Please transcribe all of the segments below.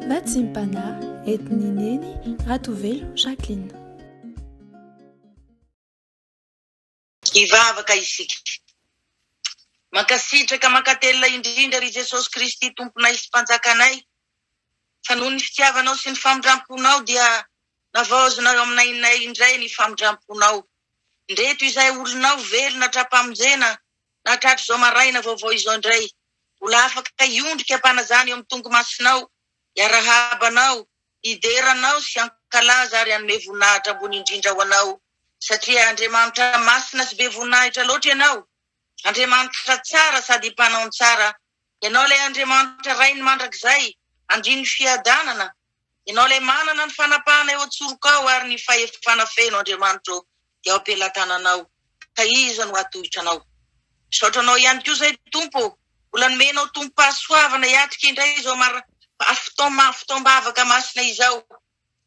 Vatsimpana etnineny Ratovelo Jacqueline. Ivavaka isika. Makasitraka makatelina indrindra ry Jesosy Kristy tomponay sy mpanjakanay. Fa noho ny fitiavanao sy ny famindramponao dia navaozanao aminay indray ny famindramponao. Ndreto izay olonao velona trapamonjena na tratro zao maraina vaovao izao indray. Mbola afaka iondrika ampanajany eo amin'ny tongomasinao, iarahabanao, ideranao sy ankalaza ary anome voninahitra ambony indrindra ho anao. Satria Andriamanitra masina sy be voninahitra loatra ianao. Andriamanitra tsara sady mpanao tsara. Ianao ilay Andriamanitra ray ny mandrakizay, andriny fiadanana. Ianao ilay manana ny fanapahana eo antsorokao ary ny fanafeno Andriamanitra dia ampelantananao. Ka iza no atohitranao. Saotranao ihany koa zay Tompo, mbola nomenao tompo-pahasoavana iatrika indray izao fotoam-bavaka masina izao.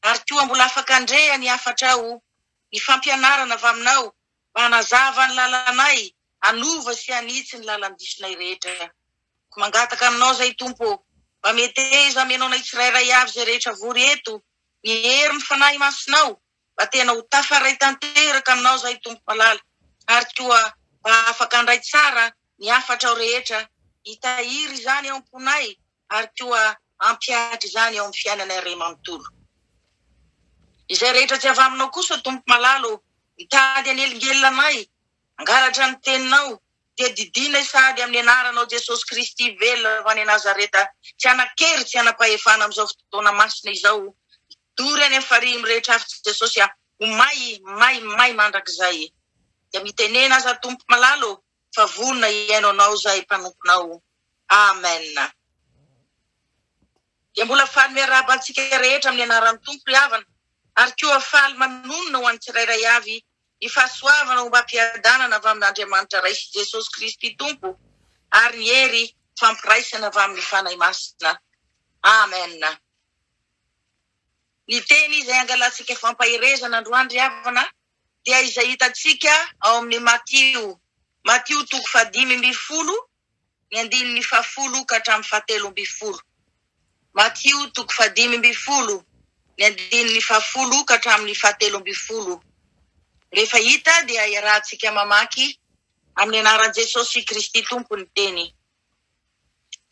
Ary koa mbola afaka andrea ny afatrao, ny fampianarana avy aminao, mba hanazava ny lalanay, anova sy anitsy ny lalandisonay rehetra. Ko mangataka aminao zay Tompo, mba meteza amenao nay tsirairay avy zay rehetra vory eto, ny hery ny fanahy masinao, mba tena ho tafaray tanteraka aminao zay Tompo malala. Ary koa mba afaka andray tsara ny afatrao rehetra, hitahiry zany ao amponay, ary koa ampiatry zany ao amin'ny fiainanay ray manontolo. Izay rehetra tsy avy aminao kosa Tompo malalo, mitady anelingelinanay, angalatra ny teninao, dia didinay sady amin'ny anaranao Jesosy Kristy velona ho any Nazareta, tsy anakery tsy anapahefana amin'izao fotoana masina izao. Dory any amin'ny farimy rehetra avy Jesosy ho may mandrakizay. Dia mitenena aza Tompo malalo, fa vonona iainao anao zay mpanomponao. Amen. Dia mbola faly miarabantsika rehetra amin'ny anaran'ny Tompo havana, ary koa faly manonona ho an'ny tsirairay avy, ny fahasoavana ho mba-piadanana avy amin'Andriamanitra ray sy Jesosy Kristy Tompo, ary ny hery fampiraisana avy amin'ny fanahy masina. Amen. Ny teny izay angalatsika fampahirezana androandry havana, dia izay hitatsika ao amin'ny Matteo 5:10, ny 10:10 ka hatramin'ny 17:10. Matteo 5:10, ny 10:10 ka hatramin'ny 17:10. Rehefa hita dia iarahantsika mamaky amin'ny anaran'i Jesosy Kristy Tompo ny teny.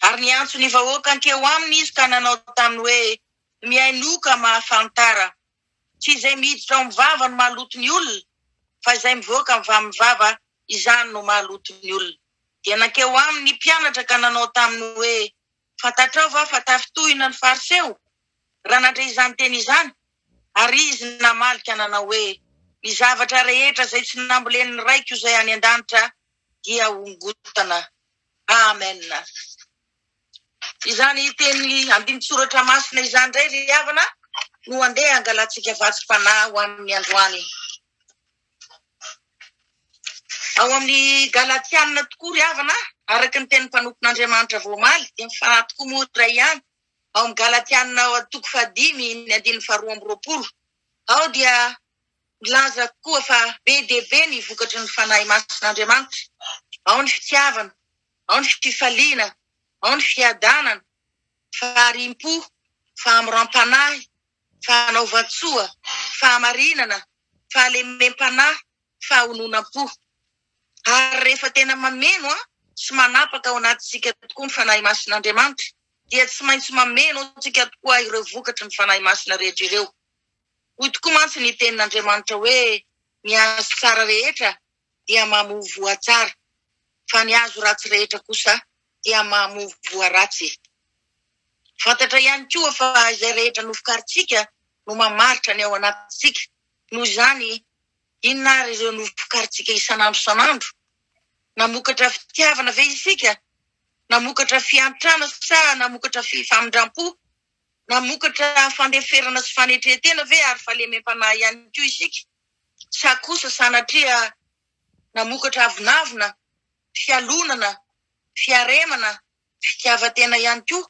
Ary ny antso ny vahoaka ankeo aminy izy ka nanao taminy hoe miainoka mahafantara. Tsy izay miditra ao mivava no mahaloto ny olona, fa izay mivoaka mivava izany no mahaloto ny olona. Dia nankeo aminy ny mpianatra ka nanao taminy hoe fantatrao va fa tafitohina ny fariseo raha nandray izany teny izany? Ary izy namalika nanao hoe ny zavatra rehetra zay tsy nambolen'ny raiko izay any an-danitra dia hongotana. Amen. Izany teny andinitsoratra masina izany indray ry havana no andeha angalatsika vatsim-panahy ho amin'ny androany. Ao amin'ny Galatianina tokoa ry havana, araka ny teny mpanompon'Andriamanitra voamaly, dia mifanahy tokoa moa ray ihany. Ao amin'ny Galatianina 5:10, ny 2:20. Ao dia milaza koa fa be dia be ny vokatry ny fanahy masin'Andriamanitra. Ao ny fitiavana, ao ny fifaliana, ao ny fiadanana, faharim-po, fahamoram-panahy, fahanaovan-tsoa, fahamarinana, fahalemem-panahy, fahononam-po. Ary rehefa tena mameno sy manapaka ao anatintsika tokoa ny fanahy masin'Andriamanitra, dia tsy maintsy mameno antsika tokoa ireo vokatry ny fanahy masina rehetra ireo. Hoy tokoa mantsy ny tenin'Andriamanitra hoe ny azo tsara rehetra dia mamovo voatsara, fa ny azo ratsy rehetra kosa dia mamovo voaratsy. Fantatra ihany koa fa izay rehetra novokaritsika no mamaritra ny ao anatintsika. Noho izany, inona ary ireo novokaritsika isan'andro? Namokatra fitiavana ve isika? Namokatra fiantrana sa namokatra famindram-po? Namokatra fandeferana sy fanetretena ve ary fahalemem-panahy ihany koa isika? Sa kosa sanatria namokatra avinavina, fialonana, fiaremana, fitiavatena ihany koa?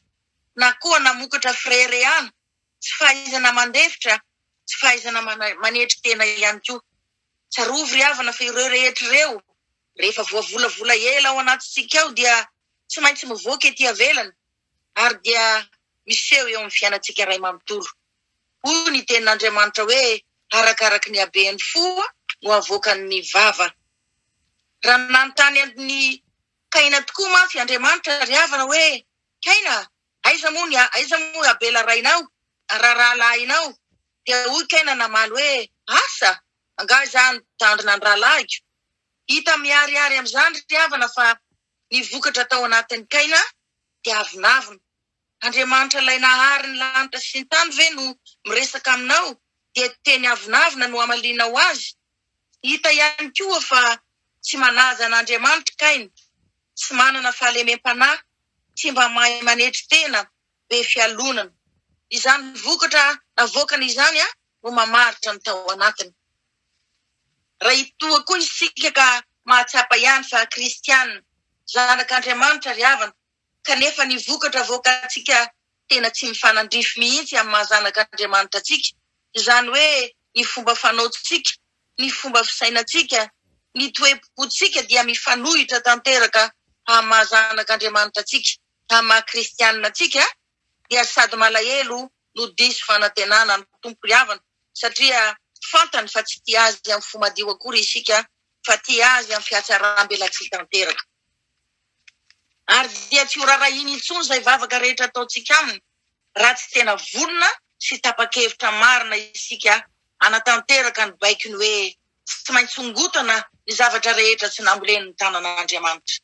Na koa namokatra firehirehana, tsy fahaizana mandefitra, tsy fahaizana manetry tena ihany koa? Tsarovy ry havana fa ireo rehetra ireo, rehefa voavolavola ela ao anatintsika ao dia tsy maintsy mivoaka ety ivelany, ary dia miseho eo amin'ny fiainantsika iray manontolo. Hoy ny tenin'Andriamanitra hoe arakaraky ny habeany foa no avoakany ny vava. Raha nanontany ny Kaina tokoa mantsy Andriamanitra ry havana hoe Kaina, aiza moa Abela rainao, raharahlahinao? Dia hoy Kaina namaly hoe asa, anga izany tandrina ny rahalahiko. Hita miariary amin'izany ry havana fa ny vokatra tao anatin'ny Kaina dia avinavina. Andriamanitra ilay nahary ny lanitra sy ny tany ve no miresaka aminao, dia teny avinavina no amalinao azy. Hita ihany koa fa tsy manaja an'Andriamanitra Kaina, tsy manana fahalemem-panahy, tsy mba mahay manetry tena be fialonana. Izany vokatra avoakany izany no mamaritra ny tao anatiny. Raha itoa koa isika ka mahatsapa ihany fa kristianina, zanak'Andriamanitra ry havana, kanefa ny vokatra avoakantsika tena tsy mifanandrify mihitsy amin'ny mahazanak'Andriamanitra atsika. Izany hoe ny fomba fanaotsika, ny fomba fisainantsika, ny toe-potsika dia mifanohitra tanteraka amin'ny mahazanak'Andriamanitra atsika. Amin'ny maha-kristianina atsika dia sady malahelo no diso fanantenana ny tompo ry havana, satria fantany fa tsy tia azy amin'ny fomadio akory isika, fa tia azy amin'ny fiatsaram-belatsia tanteraka. Ary dia tsy ho rarahiny intsony izay vavaka rehetra ataontsika aminy, raha tsy tena vonona sy tapa-kevitra marina isika anatanteraka ny baikiny hoe tsy maintsy hongotana ny zavatra rehetra tsy namboleny ny tanan'Andriamanitra.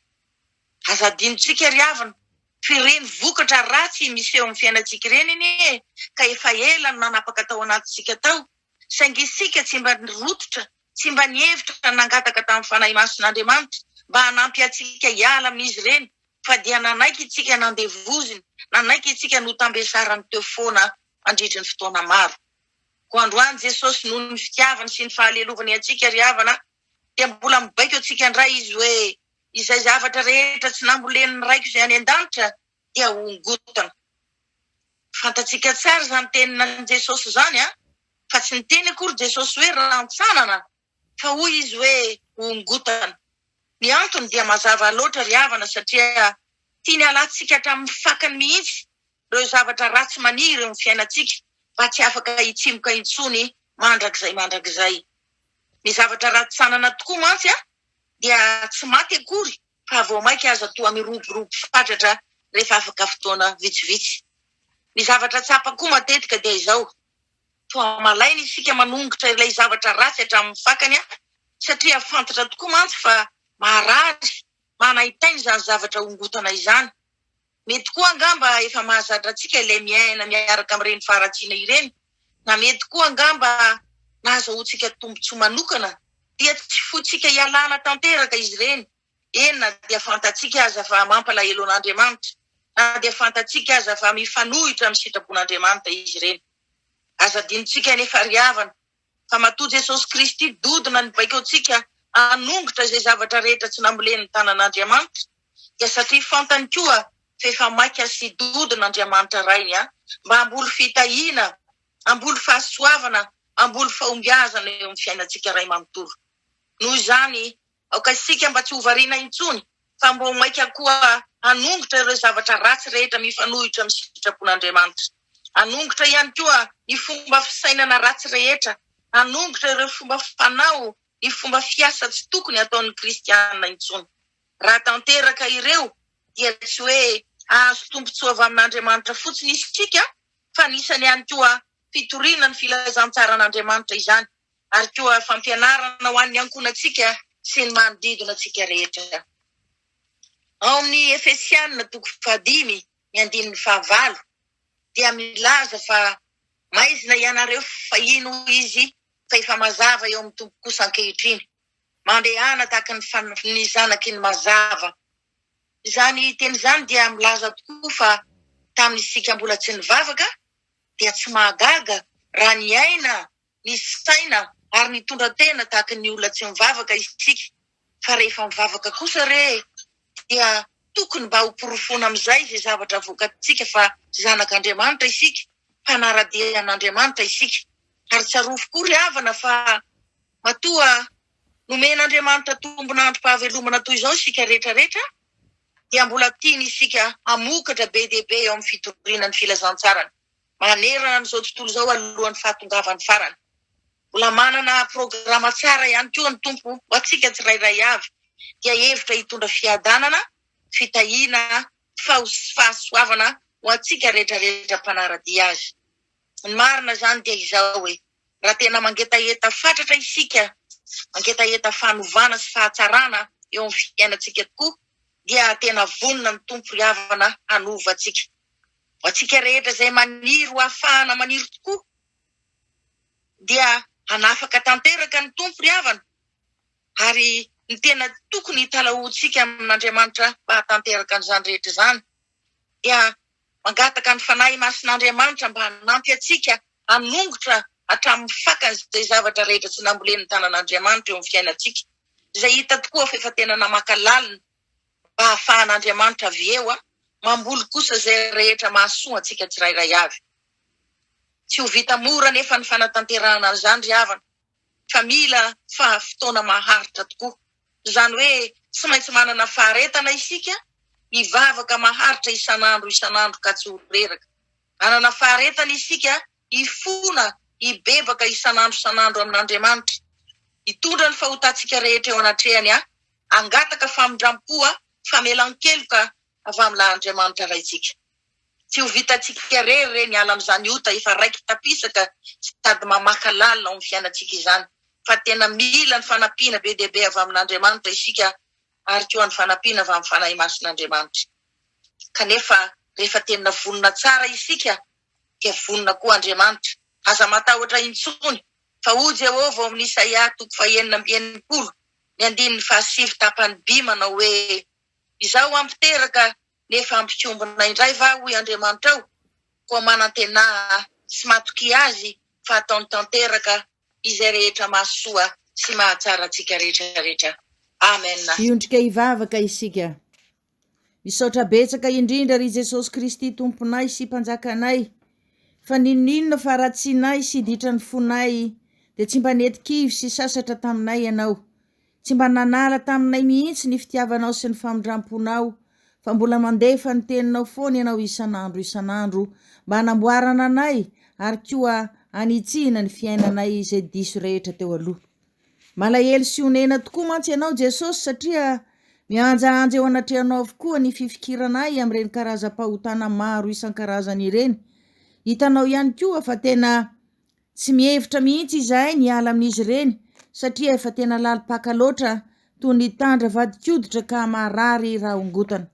Aza adinontsika ry havana, fireny vokatra ratsy miseho amin'ny fiainantsika ireny iny ka efa ela no nanapaka tao anatintsika tao, saingy isika tsy mba nirototra, tsy mba nihevitra nangataka tamin'ny fanahy mason'Andriamanitra mba hanampy antsika hiala amin'izy ireny, fa dia nanaiky itsika nandevoziny, nanaiky itsika no tambesarany teo foana mandritra ny fotoana maro. Ko androany Jesosy noho ny fitiavany sy ny fahalelovany antsika ry havana, dia mbola mibaiko antsika indray izy hoe izay zavatra rehetra tsy namboleny ny raiko izay any an-danitra dia hongotana. Fantatsika tsara izany tenin'ny Jesosy izany fa tsy niteny akory Jesosy hoe rantsanana, fa hoy izy hoe hongotana. Ny antony dia mazava loatra ry havana, satria tiany alantsika hatramin'ny fakany mihitsy ireo zavatra ratsy maniry eo amin'ny fiainantsika, fa tsy afaka hitsimoka intsony mandrakizay. Ny zavatra ratsanana tokoa mantsy dia tsy maty akory, fa vao maika aza toa miroborobo fatratra rehefa afaka fotoana vitsivitsy. Ny zavatra tsapa koa matetika dia izao, toa malaina isika manongotra ilay zavatra ratsy hatramin'ny fakany, satria fantatra tokoa mantsy fa maharary, manahitainy izany zavatra hongotana izany. Mety koa angamba efa mahazatra antsika ilay miaina miaraka amin'ireny faharatsiana ireny, na mety koa angamba nahazoantsika tombontsoa manokana, dia tsy fotsika hialana tanteraka izy ireny. Enina dia fantatsika aza fa mampalahelo an'Andriamanitra, na dia fantatsika aza fa mifanohitra amin'ny sitrapon'Andriamanitra izy ireny. Aza adinontsika nefa ry havana, fa matoa Jesosy Kristy dodina nibaiko antsika hanongotra izay zavatra rehetra tsy namboleny ny tanan'Andriamanitra, dia satria fantany koa fa efa maika sy dodin'Andriamanitra rainy mba hamboly fitahiana, hamboly fahasoavana, hamboly fahombiazana eo amin'ny fiainantsika ray manontolo. Noho izany, aoka isika mba tsy hovariana intsony, fa mba maika koa hanongotra ireo zavatra ratsy rehetra mifanohitra amin'ny sitrapon'Andriamanitra. Hanongotra ihany koa ny fomba fisainana ratsy rehetra, hanongotra ireo fomba fanao, ny fomba fiasa tsy tokony ataon'ny kristianina intsony. Raha tanteraka ireo dia tsy hoe azo tombontsoa avy amin'Andriamanitra fotsiny isika, fa nisany ihany koa fitoriana ny filazantsara izany, ary koa fampianarana ho an'ny ankonantsika sy ny manodidina antsika rehetra. Ao amin'ny Efesianina 5:9 dia milaza fa maizina ianareo fa ino izy fa efa mazava eo amin'ny tompo kosa ankehitriny, mandehana tahaka ny zanaky ny mazava. Izany teny izany dia milaza tokoa fa tamin'isika mbola tsy nivavaka dia tsy mahagaga raha ny aina, ny saina ary ny tondra tena tahaka ny olona tsy mivavaka isika, fa rehefa mivavaka kosa dia tokony mba hoporofona amin'izay izay zavatra vokatsika fa zanak'Andriamanitra isika, mpanara-dian'Andriamanitra isika. Ary tsarofo koa ry havana fa matoa nomen'Andriamanitra tombon'andro-pahavelomana toy izao isika rehetrarehetra, dia mbola tiany isika hamokatra be dia be eo amin'ny fitorinan'ny filazantsarany. Manerana amin'izao tontolo izao alohan'ny fahatongavan'ny farany. Mbola manana programa tsara ihany koa ny tompo ho antsika tsirairay avy. Dia hevitra hitondra fiadanana, fitahiana, fahasoavana ho antsika rehetrarehetra mpanaradia azy. Ny marina zany dia izao hoe raha tena mangetaheta fatratra isika, mangetaheta fanovana sy fahatsarana eo amin'ny fiainantsika tokoa, dia tena vonona ny tompo ry havana hanova antsika. Ho antsika rehetra izay maniry ho ahafahana maniry tokoa, dia hanafaka tanteraka ny tompo ry havana, ary ny tena tokony hitalahoantsika amin'Andriamanitra mba hatanteraka an'izany rehetra izany, dia mangataka ny fanahy masin'Andriamanitra mba hanampy antsika hanongotra hatramin'ny fakany izay zavatra rehetra tsy nambolen'ny tanan'Andriamanitra eo amin'ny fiainantsika, izay hita tokoa fa efa tena namaka lalina mba hahafahan'Andriamanitra avy eo mamboly kosa izay rehetra mahasoa antsika tsirairay avy. Tsy ho vita mora nefa ny fanatanterahana an'izany ry havana, fa mila fotoana maharitra tokoa. Izany hoe tsy maintsy manana faharetana isika, hivavaka maharitra isan'andro ka tsy ho reraka. Manana faharetana isika hifona, hibebaka isan'andro amin'Andriamanitra. Hitondra ny fahotantsika rehetra eo anatrehany hangataka famindrampoa, famelan-keloka avy amin'ilay Andriamanitra raitsika. Tsy ho vitantsika reny ala amin'izany ota efa raiky tapisaka sady mamaka lalina ao amin'ny fiainantsika izany. Fa tena mila ny fanampiana be dia be avy amin'Andriamanitra isika, ary koa ny fanampiana avy amin'ny fanahy masin'Andriamanitra. Kanefa rehefa tena vonona tsara isika, dia vonona koa Andriamanitra. Aza matahotra intsony, fa hoy Jehovah amin'ny Isaia 9:20, ny 7 tapany B manao hoe izaho ampiteraka nefa ampikombona indray va hoy Andriamanitra ao, koa manantena sy matoky azy fa ataony tanteraka izay rehetra mahasoa sy mahatsara antsika rehetrarehetra. Amen. Iondrika hivavaka isika. Misaotra betsaka indrindra ry Jesosy Kristy tomponay sy mpanjakanay, fa ninona fa ratsinay sy ditra ny fonay dia tsy mba netikivy sy sasatra taminay ianao. Tsy mba nanala taminay mihitsy ny fitiavanao sy ny famindramponao, fa mbola mandefa ny teninao foana ianao isan'andro mba hanamboarana anay ary koa anitsihana ny fiainanay izay diso rehetra teo aloha. Malahelo sy honena tokoa mantsy ianao Jesosy, satria mianjaanja eo anatrehanao avokoa ny fifikiranay amin'ireny karazam-pahotana maro isan-karazany ireny. Hitanao ihany koa fa tena tsy mihevitra mihitsy izahay ny ala amin'izy ireny, satria efa tena lalipaka loatra toy ny tandra vadikoditra ka marary raha ongotana.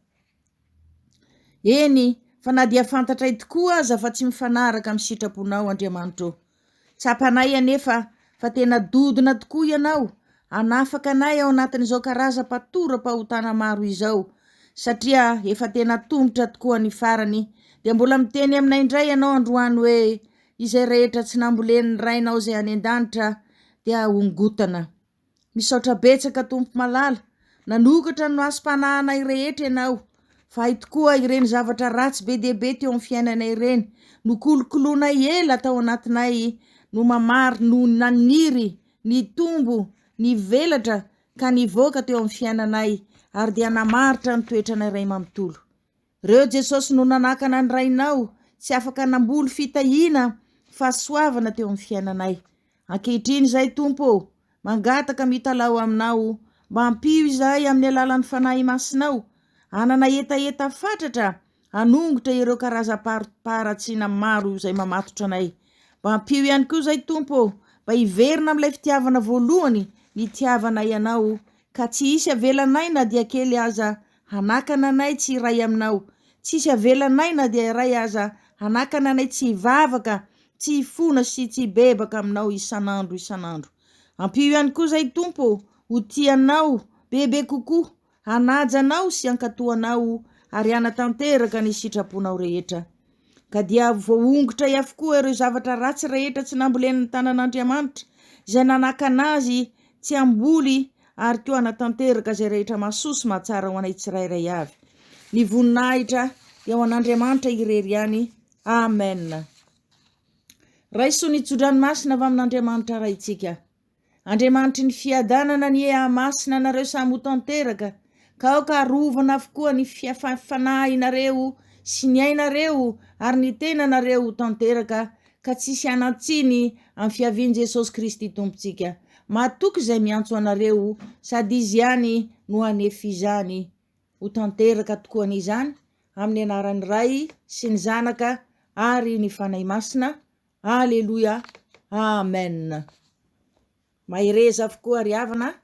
Eny, fa na dia fantatray tokoa aza fa tsy mifanaraka amin'ny sitraponao Andriamanitra. Tsapanay anefa fa tena dodona tokoa ianao, hanafaka anay ao anatin'izao karazam-pahotana maro izao, satria efa tena tombotra tokoa ny farany. Dia mbola miteny aminay indray ianao androany hoe izay rehetra tsy nambolen'ny rainao izay any an-danitra dia ongotana. Misaotra betsaka tompo malala, nanokatra ny masom-panahanay rehetra ianao, fa hay tokoa ireny zavatra ratsy be dia be teo amin'ny fiainanay ireny no kolokoloanay ela tao anatinay, no mamary, no naniry, ny tombo, ny velatra ka nivoaka teo amin'ny fiainanay, ary dia namaritra ny toetranay ray manontolo. Reo Jesosy no nanakana ny rainao, tsy afaka namboly fitahiana fahasoavana teo amin'ny fiainanay. Ankehitriny izay tompo, mangataka mitalao aminao, mba hampio izahay amin'ny alalan'ny fanahy masinao, hanana etaeta fatratra, hanongotra ireo karazam-paratsiana maro izay mamatotra anay. Mba hampio ihany koa izay tompo, mba hiverina amin'ilay fitiavana voalohany, ny tiavana ianao, ka tsy hisy avelanay na dia kely aza hanakana anay tsy iray aminao, tsy hisy avelanay na dia iray aza hanakana anay tsy hivavaka, tsy hifona sy tsy hibebaka aminao isan'andro. Ampio ihany koa izay tompo, ho tianao bebe kokoa, hanajanao sy hankatoanao, ary hanatanteraka ny sitraponao rehetra. Ka dia voaongotra avokoa ireo zavatra ratsy rehetra tsy nambolen'ny tanan'Andriamanitra, izay nanakana azy tsy amboly, ary koa hanatanteraka izay rehetra mahasoa sy mahatsara ho anay tsirairay avy. Ny voninahitra dia ho an'Andriamanitra irery ihany. Amen. Raisoa ny tso-dranomasina avy amin'Andriamanitra raitsika. Andriamanitry ny fiadanana ny masina nareo samy ho tanteraka, ka aoka arovana avokoa ny fanahinareo sy ny ainareo ary ny tenanareo ho tanteraka ka tsisy anatsiny amin'ny fiavian Jesosy Kristy tompontsika. Matoky izay miantso anareo sady izy ihany no hanefa izany ho tanteraka tokoa an'izany amin'ny anaran'ny Ray sy ny Zanaka ary ny Fanahy Masina. Aleloia, amen. Mahereza avokoa ry havana.